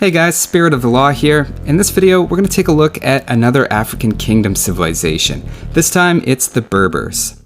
Hey guys, Spirit of the Law here. In this video, we're going to take a look at another African Kingdom civilization. This time, it's the Berbers.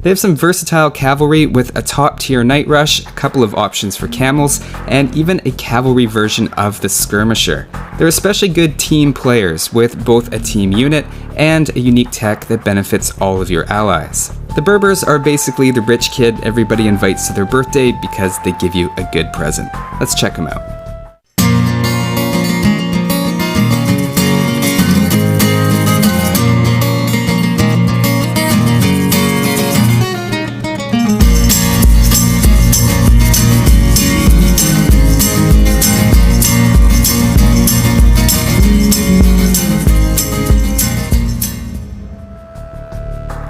They have some versatile cavalry with a top-tier night rush, a couple of options for camels, and even a cavalry version of the skirmisher. They're especially good team players with both a team unit and a unique tech that benefits all of your allies. The Berbers are basically the rich kid everybody invites to their birthday because they give you a good present. Let's check them out.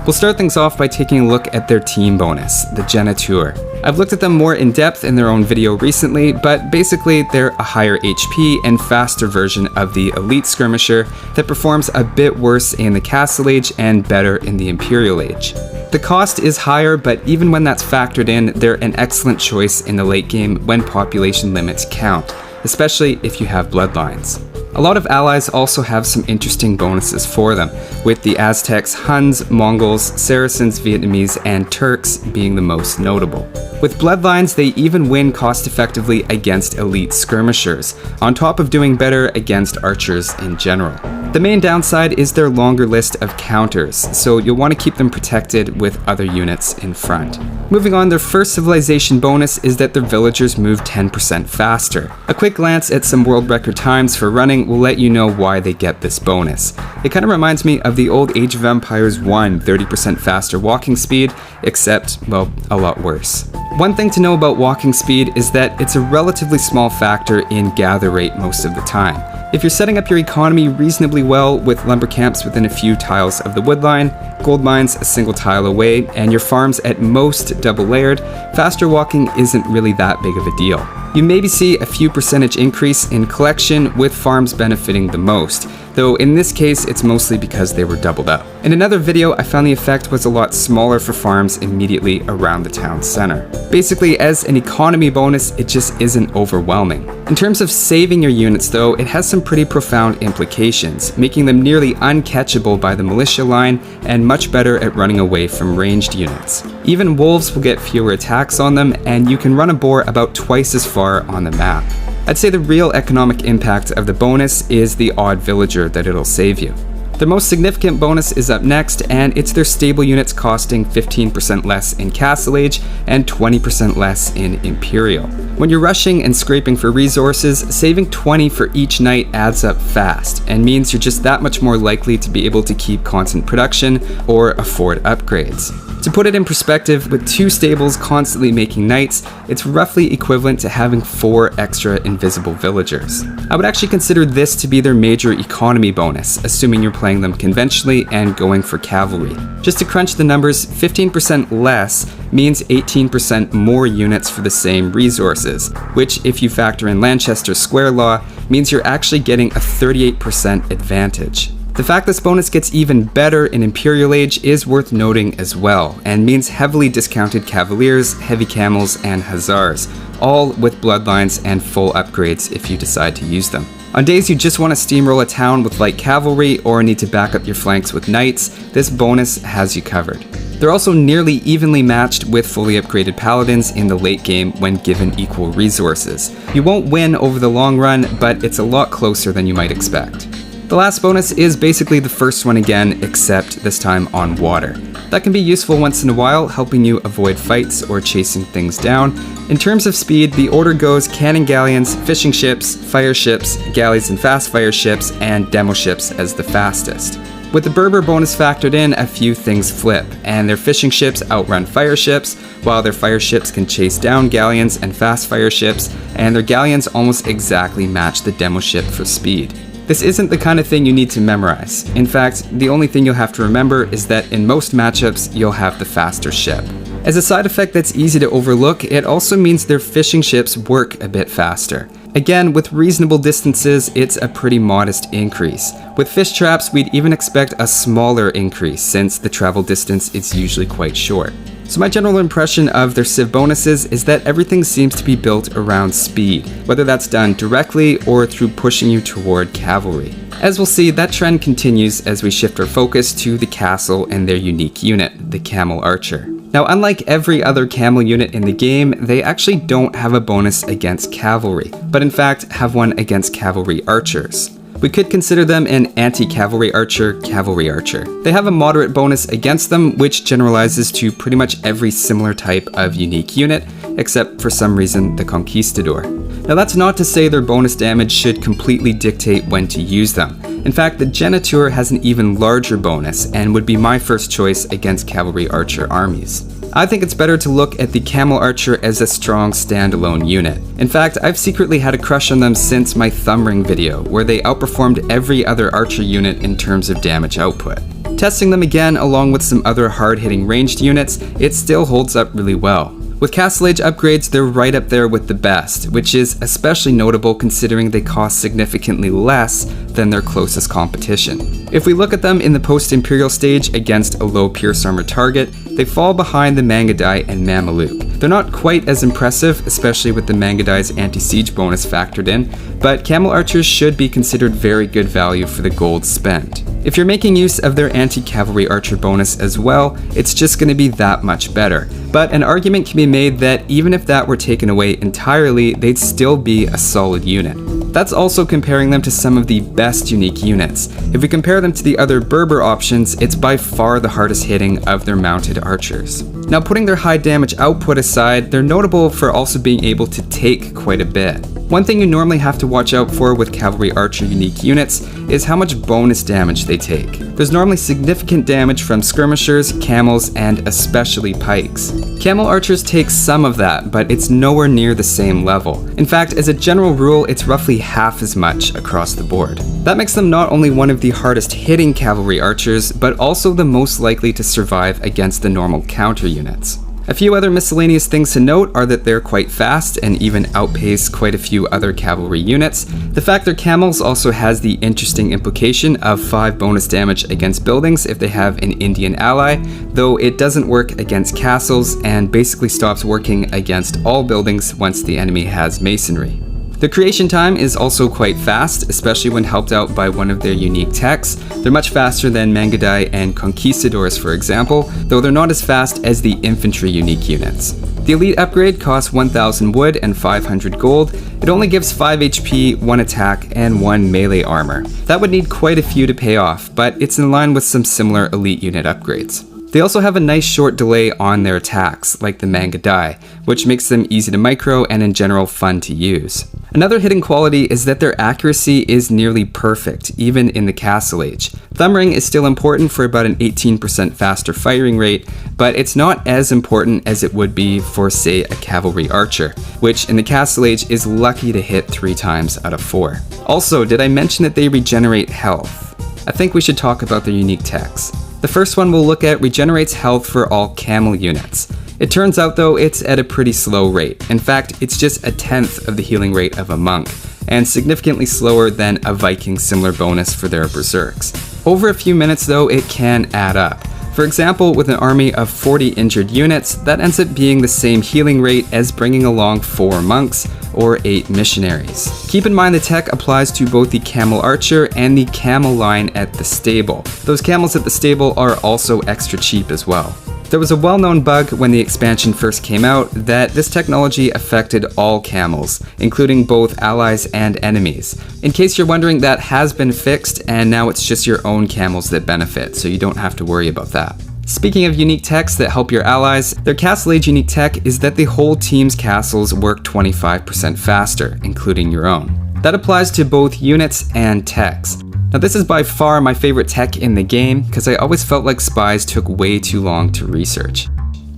We'll start things off by taking a look at their team bonus, the Genitour. I've looked at them more in depth in their own video recently, but basically they're a higher HP and faster version of the Elite Skirmisher that performs a bit worse in the Castle Age and better in the Imperial Age. The cost is higher, but even when that's factored in, they're an excellent choice in the late game when population limits count, especially if you have bloodlines. A lot of allies also have some interesting bonuses for them, with the Aztecs, Huns, Mongols, Saracens, Vietnamese, and Turks being the most notable. With bloodlines, they even win cost-effectively against elite skirmishers, on top of doing better against archers in general. The main downside is their longer list of counters, so you'll want to keep them protected with other units in front. Moving on, their first civilization bonus is that their villagers move 10% faster. A quick glance at some world record times for running will let you know why they get this bonus. It kind of reminds me of the old Age of Empires 1 30% faster walking speed, except, well, a lot worse. One thing to know about walking speed is that it's a relatively small factor in gather rate most of the time. If you're setting up your economy reasonably well with lumber camps within a few tiles of the woodline, gold mines a single tile away, and your farms at most double layered, faster walking isn't really that big of a deal. You maybe see a few percentage increase in collection with farms benefiting the most, though in this case it's mostly because they were doubled up. In another video, I found the effect was a lot smaller for farms immediately around the town center. Basically, as an economy bonus, it just isn't overwhelming. In terms of saving your units though, it has some pretty profound implications, making them nearly uncatchable by the militia line and much better at running away from ranged units. Even wolves will get fewer attacks on them, and you can run a boar about twice as far on the map. I'd say the real economic impact of the bonus is the odd villager that it'll save you. Their most significant bonus is up next, and it's their stable units costing 15% less in Castle Age and 20% less in Imperial. When you're rushing and scraping for resources, saving 20 for each night adds up fast, and means you're just that much more likely to be able to keep constant production or afford upgrades. To put it in perspective, with 2 stables constantly making knights, it's roughly equivalent to having 4 extra invisible villagers. I would actually consider this to be their major economy bonus, assuming you're playing them conventionally and going for cavalry. Just to crunch the numbers, 15% less means 18% more units for the same resources, which, if you factor in Lanchester's square law, means you're actually getting a 38% advantage. The fact this bonus gets even better in Imperial Age is worth noting as well, and means heavily discounted Cavaliers, Heavy Camels, and Hussars, all with bloodlines and full upgrades if you decide to use them. On days you just want to steamroll a town with light cavalry or need to back up your flanks with knights, this bonus has you covered. They're also nearly evenly matched with fully upgraded paladins in the late game when given equal resources. You won't win over the long run, but it's a lot closer than you might expect. The last bonus is basically the first one again, except this time on water. That can be useful once in a while, helping you avoid fights or chasing things down. In terms of speed, the order goes cannon galleons, fishing ships, fire ships, galleys and fast fire ships, and demo ships as the fastest. With the Berber bonus factored in, a few things flip, and their fishing ships outrun fire ships, while their fire ships can chase down galleons and fast fire ships, and their galleons almost exactly match the demo ship for speed. This isn't the kind of thing you need to memorize. In fact, the only thing you'll have to remember is that in most matchups, you'll have the faster ship. As a side effect that's easy to overlook, it also means their fishing ships work a bit faster. Again, with reasonable distances, it's a pretty modest increase. With fish traps, we'd even expect a smaller increase since the travel distance is usually quite short. So my general impression of their civ bonuses is that everything seems to be built around speed, whether that's done directly or through pushing you toward cavalry. As we'll see, that trend continues as we shift our focus to the castle and their unique unit, the Camel Archer. Now, unlike every other camel unit in the game, they actually don't have a bonus against cavalry, but in fact have one against cavalry archers. We could consider them an anti-cavalry archer, cavalry archer. They have a moderate bonus against them, which generalizes to pretty much every similar type of unique unit, except for some reason the Conquistador. Now that's not to say their bonus damage should completely dictate when to use them. In fact, the Genitour has an even larger bonus and would be my first choice against cavalry archer armies. I think it's better to look at the Camel Archer as a strong standalone unit. In fact, I've secretly had a crush on them since my thumb ring video, where they outperformed every other archer unit in terms of damage output. Testing them again along with some other hard-hitting ranged units, it still holds up really well. With Castle Age upgrades, they're right up there with the best, which is especially notable considering they cost significantly less than their closest competition. If we look at them in the post-Imperial stage against a low Pierce Armor target, they fall behind the Mangudai and Mameluke. They're not quite as impressive, especially with the Mangudai's anti-siege bonus factored in, but Camel Archers should be considered very good value for the gold spent. If you're making use of their anti-cavalry archer bonus as well, it's just going to be that much better. But an argument can be made that even if that were taken away entirely, they'd still be a solid unit. That's also comparing them to some of the best unique units. If we compare them to the other Berber options, it's by far the hardest hitting of their mounted archers. Now, putting their high damage output aside, they're notable for also being able to take quite a bit. One thing you normally have to watch out for with cavalry archer unique units is how much bonus damage they take. There's normally significant damage from skirmishers, camels, and especially pikes. Camel archers take some of that, but it's nowhere near the same level. In fact, as a general rule, it's roughly half as much across the board. That makes them not only one of the hardest hitting cavalry archers, but also the most likely to survive against the normal counter units. A few other miscellaneous things to note are that they're quite fast and even outpace quite a few other cavalry units. The fact they're camels also has the interesting implication of 5 bonus damage against buildings if they have an Indian ally, though it doesn't work against castles and basically stops working against all buildings once the enemy has masonry. The creation time is also quite fast, especially when helped out by one of their unique techs. They're much faster than Mangudai and Conquistadors, for example, though they're not as fast as the infantry unique units. The elite upgrade costs 1000 wood and 500 gold. It only gives 5 HP, 1 attack, and 1 melee armor. That would need quite a few to pay off, but it's in line with some similar elite unit upgrades. They also have a nice short delay on their attacks, like the Mangudai, which makes them easy to micro and in general fun to use. Another hidden quality is that their accuracy is nearly perfect, even in the Castle Age. Thumb ring is still important for about an 18% faster firing rate, but it's not as important as it would be for, say, a cavalry archer, which in the Castle Age is lucky to hit 3 times out of 4. Also, did I mention that they regenerate health? I think we should talk about their unique techs. The first one we'll look at regenerates health for all camel units. It turns out though it's at a pretty slow rate. In fact, it's just 1/10 of the healing rate of a monk, and significantly slower than a Viking similar bonus for their berserks. Over a few minutes though, it can add up. For example, with an army of 40 injured units, that ends up being the same healing rate as bringing along 4 monks or 8 missionaries. Keep in mind the tech applies to both the Camel Archer and the Camel line at the stable. Those camels at the stable are also extra cheap as well. There was a well-known bug when the expansion first came out that this technology affected all camels, including both allies and enemies. In case you're wondering, that has been fixed, and now it's just your own camels that benefit, so you don't have to worry about that. Speaking of unique techs that help your allies, their Castle Age unique tech is that the whole team's castles work 25% faster, including your own. That applies to both units and techs. Now this is by far my favorite tech in the game, because I always felt like spies took way too long to research.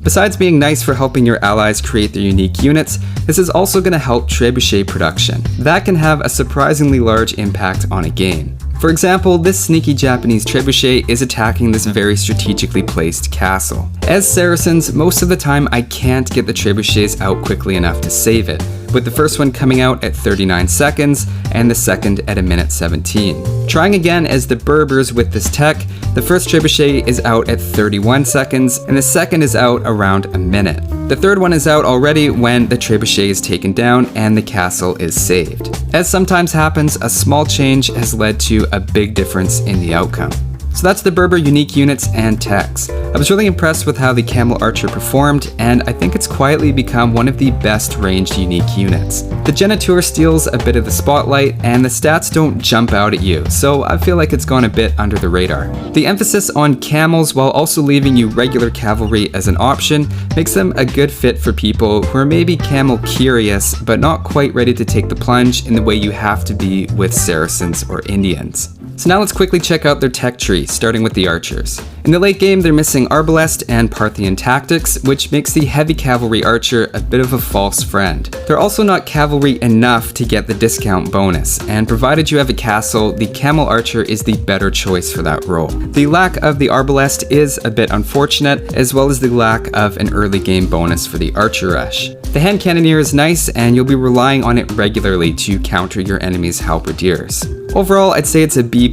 Besides being nice for helping your allies create their unique units, this is also going to help trebuchet production. That can have a surprisingly large impact on a game. For example, this sneaky Japanese trebuchet is attacking this very strategically placed castle. As Saracens, most of the time I can't get the trebuchets out quickly enough to save it, with the first one coming out at 39 seconds and the second at 1:17. Trying again as the Berbers with this tech, the first trebuchet is out at 31 seconds and the second is out around a minute. The third one is out already when the trebuchet is taken down and the castle is saved. As sometimes happens, a small change has led to a big difference in the outcome. So that's the Berber unique units and techs. I was really impressed with how the Camel Archer performed, and I think it's quietly become one of the best ranged unique units. The Genitour steals a bit of the spotlight, and the stats don't jump out at you, so I feel like it's gone a bit under the radar. The emphasis on camels while also leaving you regular cavalry as an option makes them a good fit for people who are maybe camel curious, but not quite ready to take the plunge in the way you have to be with Saracens or Indians. So now let's quickly check out their tech tree, starting with the archers. In the late game, they're missing Arbalest and Parthian tactics, which makes the heavy cavalry archer a bit of a false friend. They're also not cavalry enough to get the discount bonus, and provided you have a castle, the camel archer is the better choice for that role. The lack of the Arbalest is a bit unfortunate, as well as the lack of an early game bonus for the archer rush. The hand cannoneer is nice, and you'll be relying on it regularly to counter your enemy's halberdiers. Overall, I'd say it's a B+,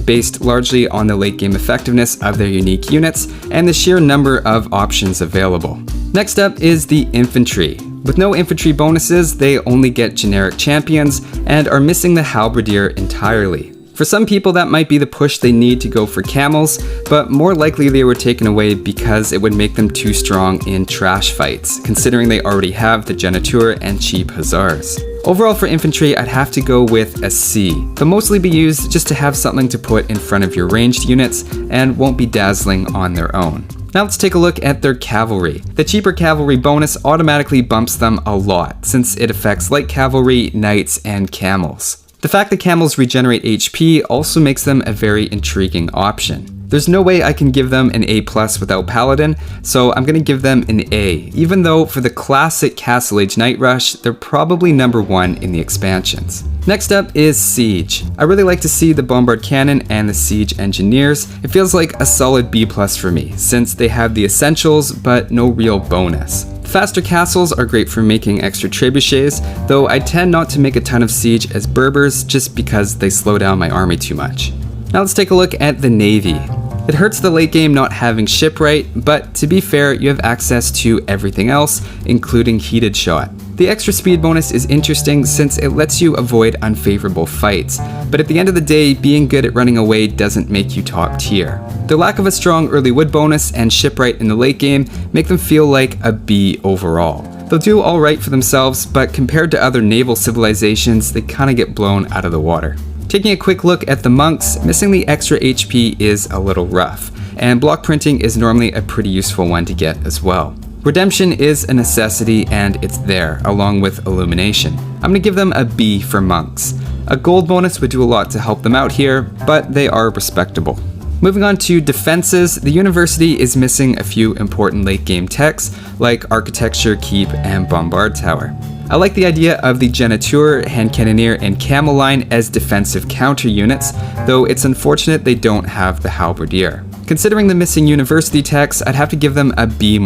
based largely on the late game effectiveness of their unique units and the sheer number of options available. Next up is the infantry. With no infantry bonuses, they only get generic champions and are missing the halberdier entirely. For some people, that might be the push they need to go for camels, but more likely they were taken away because it would make them too strong in trash fights, considering they already have the Genitour and cheap hussars. Overall for infantry, I'd have to go with a C. They'll mostly be used just to have something to put in front of your ranged units and won't be dazzling on their own. Now let's take a look at their cavalry. The cheaper cavalry bonus automatically bumps them a lot, since it affects light cavalry, knights, and camels. The fact that camels regenerate HP also makes them a very intriguing option. There's no way I can give them an A+ without Paladin, so I'm gonna give them an A, even though for the classic Castle Age Night Rush, they're probably number 1 in the expansions. Next up is Siege. I really like to see the Bombard Cannon and the Siege Engineers. It feels like a solid B+ for me, since they have the essentials, but no real bonus. Faster castles are great for making extra trebuchets, though I tend not to make a ton of siege as Berbers just because they slow down my army too much. Now let's take a look at the Navy. It hurts the late game not having shipwright, but to be fair, you have access to everything else, including heated shot. The extra speed bonus is interesting since it lets you avoid unfavorable fights, but at the end of the day, being good at running away doesn't make you top tier. The lack of a strong early wood bonus and shipwright in the late game make them feel like a B overall. They'll do alright for themselves, but compared to other naval civilizations, they kinda get blown out of the water. Taking a quick look at the monks, missing the extra HP is a little rough, and block printing is normally a pretty useful one to get as well. Redemption is a necessity and it's there, along with illumination. I'm gonna give them a B for monks. A gold bonus would do a lot to help them out here, but they are respectable. Moving on to defenses, the university is missing a few important late game techs like architecture, keep, and bombard tower. I like the idea of the Genitour, hand cannoneer, and camel line as defensive counter units, though it's unfortunate they don't have the halberdier. Considering the missing university techs, I'd have to give them a B-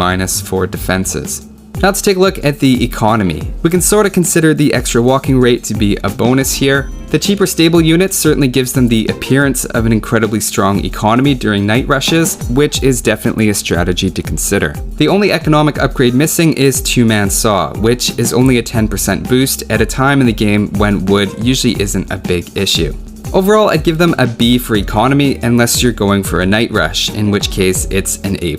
for defenses. Now let's take a look at the economy. We can sort of consider the extra walking rate to be a bonus here. The cheaper stable units certainly gives them the appearance of an incredibly strong economy during night rushes, which is definitely a strategy to consider. The only economic upgrade missing is two-man saw, which is only a 10% boost at a time in the game when wood usually isn't a big issue. Overall, I'd give them a B for economy unless you're going for a night rush, in which case it's an A+.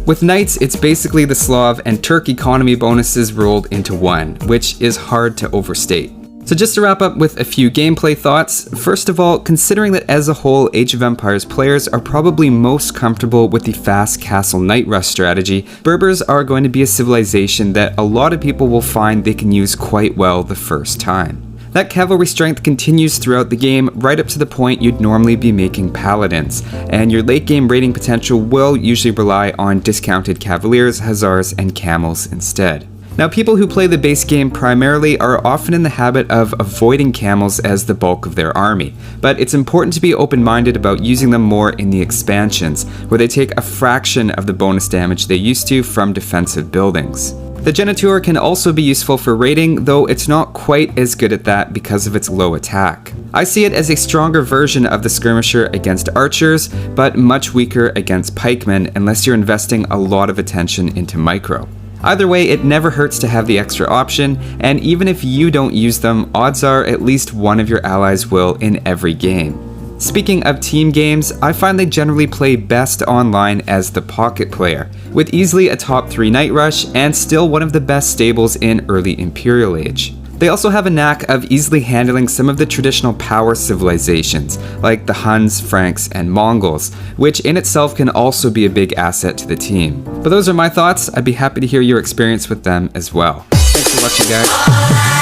With knights, it's basically the Slav and Turk economy bonuses rolled into one, which is hard to overstate. So just to wrap up with a few gameplay thoughts, first of all, considering that as a whole, Age of Empires players are probably most comfortable with the fast castle night rush strategy, Berbers are going to be a civilization that a lot of people will find they can use quite well the first time. That cavalry strength continues throughout the game, right up to the point you'd normally be making paladins, and your late game rating potential will usually rely on discounted cavaliers, hussars, and camels instead. Now, people who play the base game primarily are often in the habit of avoiding camels as the bulk of their army, but it's important to be open-minded about using them more in the expansions, where they take a fraction of the bonus damage they used to from defensive buildings. The Genitour can also be useful for raiding, though it's not quite as good at that because of its low attack. I see it as a stronger version of the skirmisher against archers, but much weaker against pikemen unless you're investing a lot of attention into micro. Either way, it never hurts to have the extra option, and even if you don't use them, odds are at least one of your allies will in every game. Speaking of team games, I find they generally play best online as the pocket player, with easily a top 3 Night Rush and still one of the best stables in early Imperial Age. They also have a knack of easily handling some of the traditional power civilizations, like the Huns, Franks, and Mongols, which in itself can also be a big asset to the team. But those are my thoughts. I'd be happy to hear your experience with them as well. Thanks for watching, guys.